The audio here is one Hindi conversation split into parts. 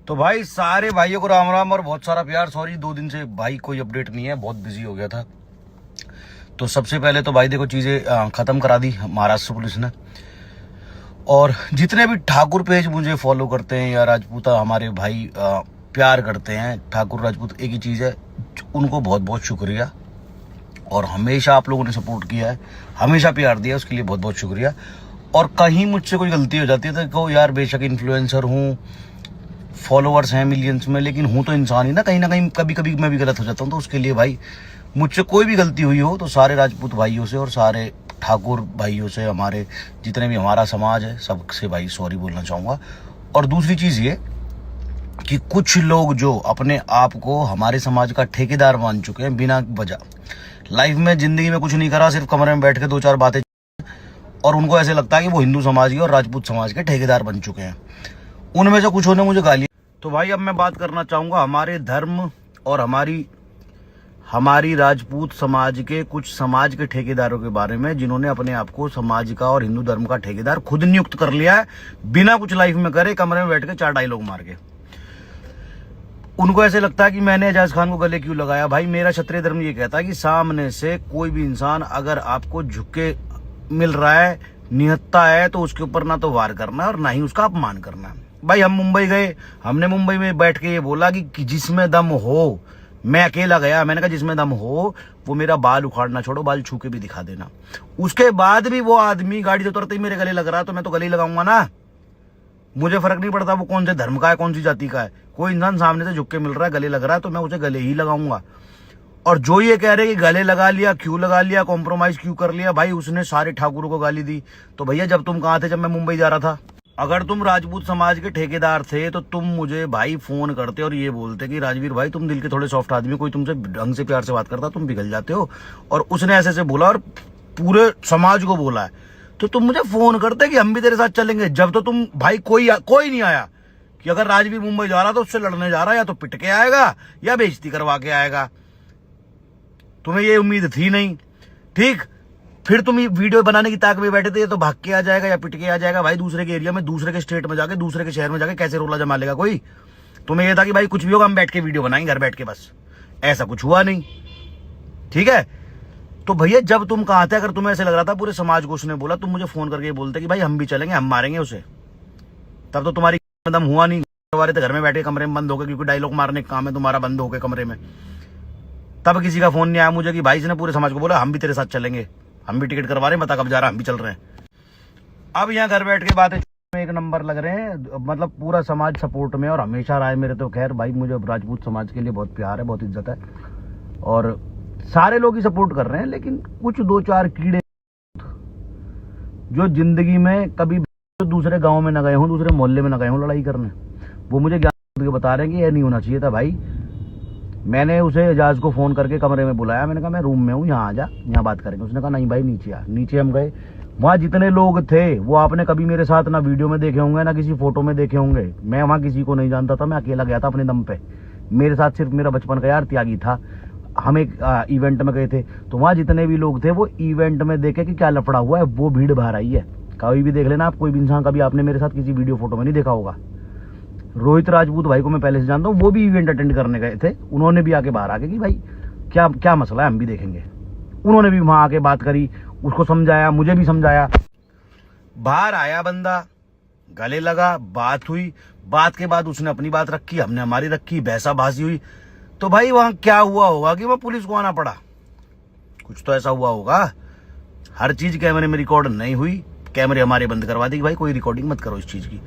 तो भाई सारे भाइयों को राम राम और बहुत सारा प्यार। सॉरी 2 दिन से भाई कोई अपडेट नहीं है, बहुत बिजी हो गया था। तो सबसे पहले तो भाई देखो चीजें खत्म करा दी महाराष्ट्र पुलिस ने। और जितने भी ठाकुर पेज मुझे फॉलो करते हैं या राजपूत हमारे भाई प्यार करते हैं, ठाकुर राजपूत एक ही चीज है, उनको बहुत बहुत शुक्रिया। और हमेशा आप लोगों ने सपोर्ट किया है, हमेशा प्यार दिया, उसके लिए बहुत बहुत शुक्रिया। और कहीं मुझसे कोई गलती हो जाती है तो कहो यार, बेशक इन्फ्लुएंसर हूँ, फॉलोअर्स हैं मिलियंस में, लेकिन हूँ तो इंसान ही ना कहीं कभी कभी मैं भी गलत हो जाता हूँ। तो उसके लिए भाई मुझसे कोई भी गलती हुई हो तो सारे राजपूत भाइयों से और सारे ठाकुर भाइयों से, हमारे जितने भी हमारा समाज है, सबसे भाई सॉरी बोलना चाहूँगा। और दूसरी चीज़ ये कि कुछ लोग जो अपने आप को हमारे समाज का ठेकेदार मान चुके हैं बिना वजह, लाइफ में जिंदगी में कुछ नहीं करा, सिर्फ कमरे में बैठ के 2-4 बातें, और उनको ऐसे लगता है कि वो हिंदू समाज के और राजपूत समाज के ठेकेदार बन चुके हैं। उनमें से कुछ ने मुझे गाली। तो भाई अब मैं बात करना चाहूंगा हमारे धर्म और हमारी राजपूत समाज के कुछ समाज के ठेकेदारों के बारे में, जिन्होंने अपने आप को समाज का और हिंदू धर्म का ठेकेदार खुद नियुक्त कर लिया है बिना कुछ लाइफ में करे, कमरे में बैठ के 4 डायलॉग मार के। उनको ऐसे लगता है कि मैंने एजाज खान को गले क्यों लगाया। भाई मेरा क्षत्रिय धर्म ये कहता है कि सामने से कोई भी इंसान अगर आपको झुके मिल रहा है, निहत्ता है, तो उसके ऊपर ना तो वार करना है और ना ही उसका अपमान करना है। भाई हम मुंबई गए, हमने मुंबई में बैठ के ये बोला कि जिसमें दम हो, मैं अकेला गया, मैंने कहा जिसमें दम हो वो मेरा बाल उखाड़ना छोड़ो, बाल छू के भी दिखा देना। उसके बाद भी वो आदमी गाड़ी से उतरते ही मेरे गले लग रहा है तो मैं तो गले ही लगाऊंगा ना। मुझे फर्क नहीं पड़ता वो कौन से धर्म का है, कौन सी जाति का है। कोई इंसान सामने से झुक के मिल रहा है, गले लग रहा है, तो मैं उसे गले ही लगाऊंगा। और जो ये कह रहे कि गले लगा लिया, क्यों लगा लिया, कॉम्प्रोमाइज क्यों कर लिया, भाई उसने सारे ठाकुरों को गाली दी। तो भैया जब तुम कहाँ थे जब मैं मुंबई जा रहा था? अगर तुम राजपूत समाज के ठेकेदार थे तो तुम मुझे भाई फोन करते और ये बोलते कि राजवीर भाई तुम दिल के थोड़े सॉफ्ट आदमी, कोई तुमसे ढंग से प्यार से बात करता तुम पिघल जाते हो। और उसने ऐसे बोला और पूरे समाज को बोला है, तो तुम मुझे फोन करते कि हम भी तेरे साथ चलेंगे। जब तो तुम भाई कोई नहीं आया कि अगर राजवीर मुंबई जा रहा तो उससे लड़ने जा रहा, या तो पिट के आएगा या बेइज्जती करवा के आएगा। तुम्हें ये उम्मीद थी नहीं, ठीक? फिर तुम ये वीडियो बनाने की ताक में बैठे थे, तो भाग के आ जाएगा या पिट के आ जाएगा। भाई दूसरे के एरिया में, दूसरे के स्टेट में जाके, दूसरे के शहर में जाके कैसे रोला जमा लेगा कोई? तुम्हें यह था कि भाई कुछ भी होगा हम बैठ के वीडियो बनाएंगे घर बैठ के, बस। ऐसा कुछ हुआ नहीं, ठीक है? तो भैया जब तुम कहाँ थे, अगर तुम्हें ऐसे लग रहा था पूरे समाज को उसने बोला, तुम मुझे फोन करके बोलते कि भाई हम भी चलेंगे, हम मारेंगे उसे, तब तो तुम्हारी दम हुआ नहीं। हमारे घर में बैठे कमरे में बंद हो गए, क्योंकि डायलॉग मारने का काम है तुम्हारा, बंद हो गए कमरे में। तब किसी का फोन नहीं आया मुझे कि भाई इसने पूरे समाज को बोला हम भी तेरे साथ चलेंगे, हम भी टिकट करवा रहे हैं, बता कब जा रहा, हम भी चल रहे हैं। अब यहाँ घर बैठ के बातें एक नंबर लग रहे हैं, मतलब पूरा समाज सपोर्ट में और हमेशा रहा है मेरे। तो खैर भाई मुझे राजपूत समाज के लिए बहुत प्यार है, बहुत इज्जत है, और सारे लोग ही सपोर्ट कर रहे हैं। लेकिन कुछ 2-4 कीड़े जो जिंदगी में कभी दूसरे गांव में न गए हों, दूसरे मोहल्ले में न गए हों लड़ाई करने, वो मुझे ज्ञान बता रहे हैं कि यह नहीं होना चाहिए था। भाई मैंने उसे एजाज को फोन करके कमरे में बुलाया, मैंने कहा मैं रूम में हूँ, यहाँ आ जा, यहाँ बात करेंगे। उसने कहा नहीं भाई नीचे आ। नीचे हम गए, वहाँ जितने लोग थे वो आपने कभी मेरे साथ ना वीडियो में देखे होंगे ना किसी फोटो में देखे होंगे। मैं वहाँ किसी को नहीं जानता था, मैं अकेला गया था अपने दम पे। मेरे साथ सिर्फ मेरा बचपन का यार त्यागी था। हम एक इवेंट में गए थे, तो वहाँ जितने भी लोग थे वो इवेंट में देखे कि क्या लफड़ा हुआ है, वो भीड़ बाहर आई है। कभी भी देख लेना आप, कोई भी इंसान कभी आपने मेरे साथ किसी वीडियो फोटो में नहीं देखा होगा। रोहित राजपूत भाई को मैं पहले से जानता हूँ, वो भी इवेंट अटेंड करने गए थे, उन्होंने भी आके बाहर आके कि भाई क्या क्या मसला है, हम भी देखेंगे। उन्होंने भी वहां आके बात करी, उसको समझाया, मुझे भी समझाया। बाहर आया बंदा, गले लगा, बात हुई, बात के बाद उसने अपनी बात रखी, हमने हमारी रखी, बहसाबाजी हुई। तो भाई वहां क्या हुआ होगा कि वहां पुलिस को आना पड़ा? कुछ तो ऐसा हुआ होगा। हर चीज कैमरे में रिकॉर्ड नहीं हुई, कैमरे हमारे बंद करवा दी कि भाई कोई रिकॉर्डिंग मत करो इस चीज की।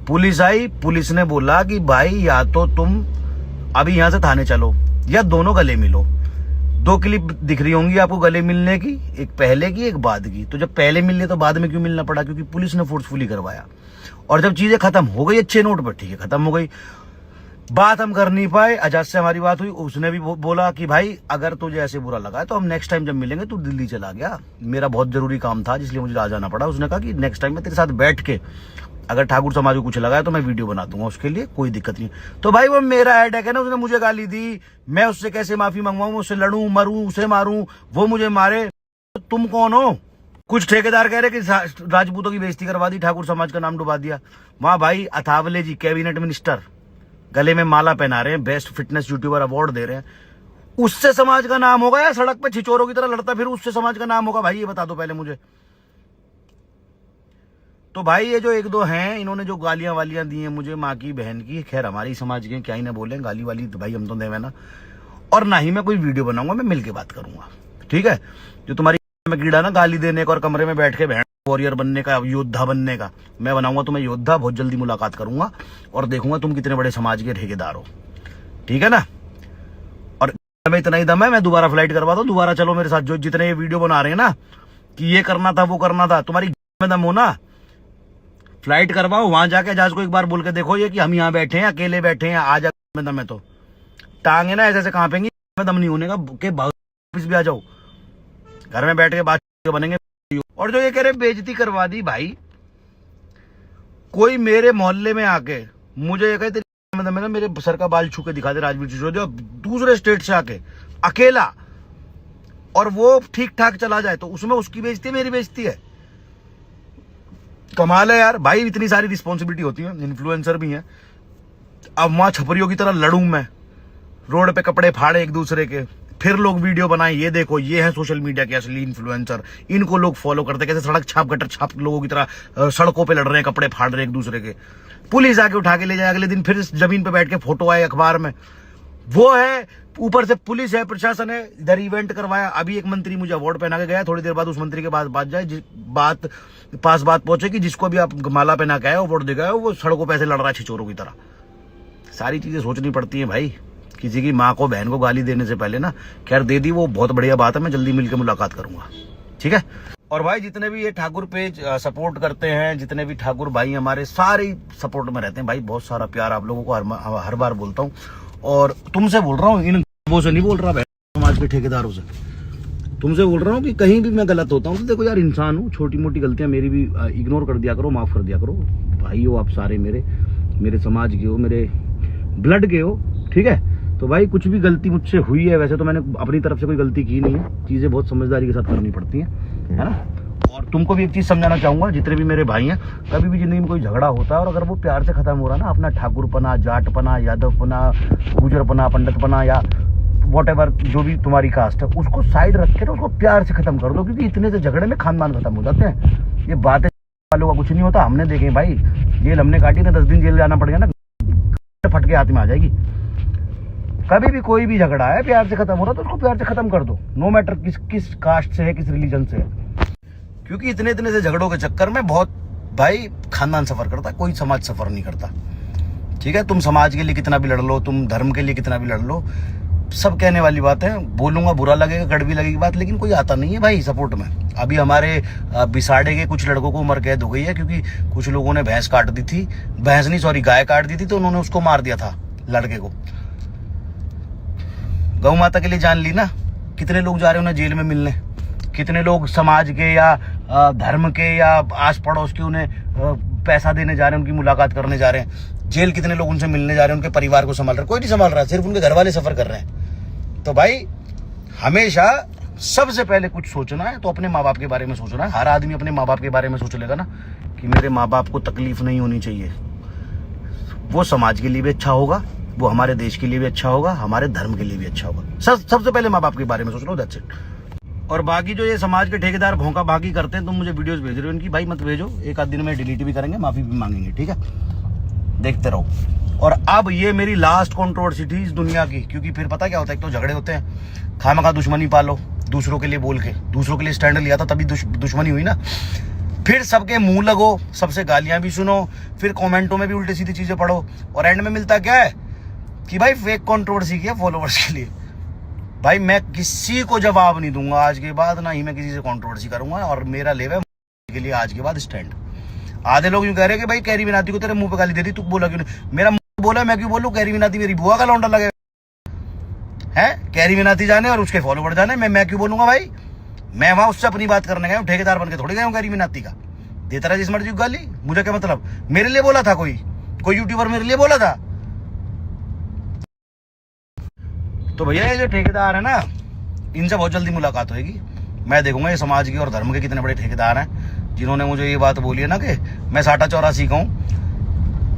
पुलिस आई, पुलिस ने बोला कि भाई या तो तुम अभी यहां से थाने चलो या दोनों गले मिलो। 2 क्लिप दिख रही होंगी आपको गले मिलने की, एक पहले की एक बाद की। तो जब पहले मिलने तो बाद में क्यों मिलना पड़ा? क्योंकि पुलिस ने फोर्सफुली करवाया। और जब चीजें खत्म हो गई अच्छे नोट पर, ठीक है खत्म हो गई, बात हम कर नहीं पाए, आजाद से हमारी बात हुई, उसने भी बोला कि भाई अगर तुझे ऐसे बुरा लगा तो हम नेक्स्ट टाइम जब मिलेंगे, तू दिल्ली चला गया, मेरा बहुत जरूरी काम था जिसलिए मुझे आ जाना पड़ा। उसने कहा कि नेक्स्ट टाइम मैं तेरे साथ बैठ के अगर ठाकुर समाज को कुछ लगा है तो मैं वीडियो बना दूंगा, उसके लिए कोई दिक्कत नहीं। तो भाई वो मेरा हेडेक है ना, उसने मुझे गाली दी, मैं उससे कैसे माफी मंगवाऊं, उससे लड़ूं मरूं, उसे मारूं, वो मुझे मारे, तो तुम कौन हो? कुछ ठेकेदार कह रहे कि राजपूतों की बेइज्जती करवा दी, ठाकुर समाज का नाम डुबा दिया। वहां भाई अथावले जी कैबिनेट मिनिस्टर गले में माला पहना रहे हैं, बेस्ट फिटनेस यूट्यूबर अवार्ड दे रहे हैं, उससे समाज का नाम होगा या सड़क पे छिचोरों की तरह लड़ता फिर उससे समाज का नाम होगा? भाई ये बता दो पहले मुझे। तो भाई ये जो एक दो हैं, इन्होंने जो गालियां वालियां दी हैं मुझे, माँ की बहन की, खैर हमारी समाज के क्या ही ना बोले, गाली वाली तो भाई हम तो देवे ना। और ना ही मैं कोई वीडियो बनाऊंगा, मैं मिलके बात करूंगा, ठीक है? जो तुम्हारी में कीड़ा ना गाली देने का और कमरे में बैठ के बहन वॉरियर बनने का, योद्धा बनने का, मैं बनाऊंगा तुम्हें योद्धा। बहुत जल्दी मुलाकात करूंगा और देखूंगा तुम कितने बड़े समाज के ठेकेदार हो, ठीक है ना? और मैं इतना ही दम है, मैं दोबारा फ्लाइट करवा दूं, दोबारा चलो मेरे साथ। जो जितने ये वीडियो बना रहे हैं ना कि ये करना था वो करना था, तुम्हारी में दम हो ना, फ्लाइट करवाओ, वहां जाके जहाज को एक बार बोल के देखो ये कि हम यहाँ बैठे हैं, अकेले बैठे हैं, आ जा में दम है तो टांगे ना ऐसे ऐसे कांपेंगी, में दम नहीं होने का के वापस भी आ जाओ, घर में बैठ के बात बनेंगे। और जो ये कह रहे बेइज्जती करवा दी, भाई कोई मेरे मोहल्ले में आके मुझे ये कहे तेरी में दम है ना, मेरे सर का बाल छू के दिखा दे राजवीर सिसोदिया, दूसरे स्टेट से आके अकेला, और वो ठीक ठाक चला जाए तो उसमें उसकी बेइज्जती है, मेरी बेइज्जती है? कमाल है यार। भाई इतनी सारी रिस्पॉन्सिबिलिटी होती है, इन्फ्लुएंसर भी हैं, अब वहां छपरियों की तरह लड़ूं मैं, रोड पे कपड़े फाड़े एक दूसरे के, फिर लोग वीडियो बनाए, ये देखो ये है सोशल मीडिया के असली इन्फ्लुएंसर, इनको लोग फॉलो करते, कैसे सड़क छाप गटर छाप लोगों की तरह सड़कों पे लड़ रहे हैं, कपड़े फाड़ रहे हैं एक दूसरे के, पुलिस आके उठा के ले जाए, अगले दिन फिर जमीन पे बैठ के फोटो आए अखबार में, वो है, ऊपर से पुलिस है, प्रशासन है, इधर इवेंट करवाया। अभी एक मंत्री मुझे अवार्ड पहना के गया, थोड़ी देर बाद उस मंत्री के बाद बात जाए, बात पहुंचे कि जिसको भी आप माला पहना के आए अवार्ड देगा वो सड़कों पे ऐसे लड़ रहा है छिचोरों की तरह। सारी चीजें सोचनी पड़ती है भाई, किसी की माँ को बहन को गाली देने से पहले ना। खैर दे दी वो बहुत बढ़िया बात है, मैं जल्दी मिलकर मुलाकात करूंगा, ठीक है? और भाई जितने भी ये ठाकुर पेज सपोर्ट करते हैं, जितने भी ठाकुर भाई हमारे, सारे सपोर्ट में रहते हैं भाई, बहुत सारा प्यार आप लोगों को हर बार बोलता हूँ। और तुमसे बोल रहा हूँ, इन वो से नहीं बोल रहा भाई, समाज के ठेकेदारों से तुमसे बोल रहा हूँ कि कहीं भी मैं गलत होता हूँ तो देखो यार, इंसान हूँ, छोटी मोटी गलतियां मेरी भी इग्नोर कर दिया करो, माफ कर दिया करो। भाई हो आप सारे, मेरे समाज के हो, मेरे ब्लड के हो, ठीक है? तो भाई कुछ भी गलती मुझसे हुई है, वैसे तो मैंने अपनी तरफ से कोई गलती की नहीं है, चीजें बहुत समझदारी के साथ करनी पड़ती हैं, है ना? और तुमको भी एक चीज समझाना चाहूंगा, जितने भी मेरे भाई हैं, कभी भी जिंदगी में कोई झगड़ा होता है और अगर वो प्यार से खत्म हो रहा है ना, अपना ठाकुरपना, जाटपना, यादवपना, गुजरपना, पंडितपना या वॉटेवर जो भी तुम्हारी कास्ट है, उसको साइड रख के ना उसको प्यार से खत्म कर दो, क्योंकि इतने से झगड़े में खानदान खत्म हो जाते हैं। ये बातें वालों का कुछ नहीं होता, हमने देखे भाई, जेल हमने काटी ना, 10 दिन जेल जाना पड़ेगा ना, फट के हाथ में आ जाएगी। कभी भी कोई भी झगड़ा है प्यार से खत्म हो रहा तो उसको प्यार से खत्म कर दो, नो मैटर किस कास्ट से है, किस रिलीजन से है, क्योंकि इतने से झगड़ों के चक्कर में बहुत भाई खानदान सफर करता है, कोई समाज सफर नहीं करता, ठीक है? तुम समाज के लिए कितना भी लड़ लो, तुम धर्म के लिए कितना भी लड़ लो, सब कहने वाली बात है, बोलूंगा बुरा लगेगा, कड़वी लगेगी बात, लेकिन कोई आता नहीं है भाई सपोर्ट में। अभी हमारे बिसाड़े के कुछ लड़कों को उम्र कैद हो गई है, क्योंकि कुछ लोगों ने भैंस काट दी थी, भैंस नहीं सॉरी गाय काट दी थी, तो उन्होंने उसको मार दिया था लड़के को। गौ माता के लिए जान ली ना, कितने लोग जा रहे हैं उन्हें जेल में मिलने, कितने लोग समाज के या धर्म के या आस पड़ोस के उन्हें पैसा देने जा रहे हैं, उनकी मुलाकात करने जा रहे हैं, जेल कितने लोग उनसे मिलने जा रहे हैं, उनके परिवार को संभाल रहे हैं, कोई नहीं संभाल रहा, सिर्फ उनके घर वाले सफर कर रहे हैं। तो भाई हमेशा सबसे पहले कुछ सोचना है तो अपने माँ बाप के बारे में सोचना है। हर आदमी अपने माँ बाप के बारे में सोच लेगा ना कि मेरे माँ बाप को तकलीफ नहीं होनी चाहिए, वो समाज के लिए भी अच्छा होगा, वो हमारे देश के लिए भी अच्छा होगा, हमारे धर्म के लिए भी अच्छा होगा। सबसे पहले माँ बाप के बारे में सोच लो, दैट्स इट। और बाकी जो ये समाज के ठेकेदार भौंका भागी करते हैं, तुम मुझे वीडियोस भेज रहे हो इनकी, भाई मत भेजो, एक आध दिन में डिलीट भी करेंगे, माफी भी मांगेंगे, ठीक है? देखते रहो। और अब ये मेरी लास्ट कंट्रोवर्सी थी इस दुनिया की, क्योंकि फिर पता क्या होता है, एक तो झगड़े होते हैं, खामखा दुश्मनी पालो, दूसरों के लिए बोल के, दूसरों के लिए स्टैंड लिया था तभी दुश्मनी हुई ना, फिर सबके मुंह लगो, सबसे गालियां भी सुनो, फिर कमेंटों में भी उल्टी सीधी चीजें पढ़ो, और एंड में मिलता क्या है कि भाई फेक कंट्रोवर्सी किया फॉलोवर्स के लिए। भाई मैं किसी को जवाब नहीं दूंगा आज के बाद, ना ही मैं किसी से कंट्रोवर्सी करूंगा, और मेरा लेव है के लिए आज के बाद स्टैंड। आधे लोग यूं कह रहे हैं कि भाई कैरी मिनाती को तेरे मुंह पे गाली दे दी, तू बोला क्यों नहीं? मेरा मुंह बोला, मैं क्यों बोलूं? कैरी मिनाती मेरी बुआ का लौंडा लगे है, कैरी मिनाती जाने और उसके फॉलोवर जाने, मैं क्यों बोलूंगा भाई? मैं वहां उससे अपनी बात करने गया हूँ, ठेकेदार बन के थोड़ी गया हूँ कैरी मिनाती का। देता रहा जिस मर्जी गाली, मुझे क्या मतलब? मेरे लिए बोला था कोई यूट्यूबर मेरे लिए बोला था? तो भैया ये जो ठेकेदार है ना, इनसे बहुत जल्दी मुलाकात होगी। मैं देखूंगा ये समाज के और धर्म के कितने बड़े ठेकेदार हैं जिन्होंने मुझे ये बात बोली है ना कि मैं 84 का हूं,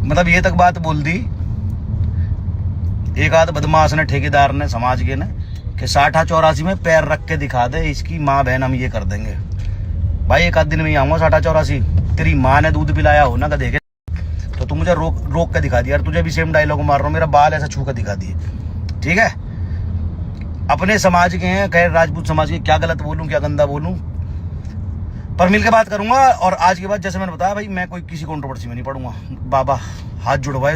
मतलब ये तक बात बोल दी एक आध बदमाश ने, ठेकेदार ने, समाज के ने कि 60-84 में पैर रख के दिखा दे, इसकी माँ बहन हम ये कर देंगे। भाई एक आध दिन में ही आऊंगा 60-84। तेरी माँ ने दूध पिलाया हो ना का देखे तो तू मुझे रोक के दिखा दिया। यार तुझे भी सेम डायलॉग मार रहा हूँ, मेरा बाल ऐसा छू कर दिखा दिए, ठीक है। अपने समाज के हैं, खैर राजपूत समाज के, क्या गलत बोलूं क्या गंदा बोलूं, पर मिल के बात करूंगा। और आज के बाद जैसे मैंने बताया भाई, मैं कोई किसी कंट्रोवर्सी में नहीं पड़ूंगा। बाबा हाथ जुड़वाए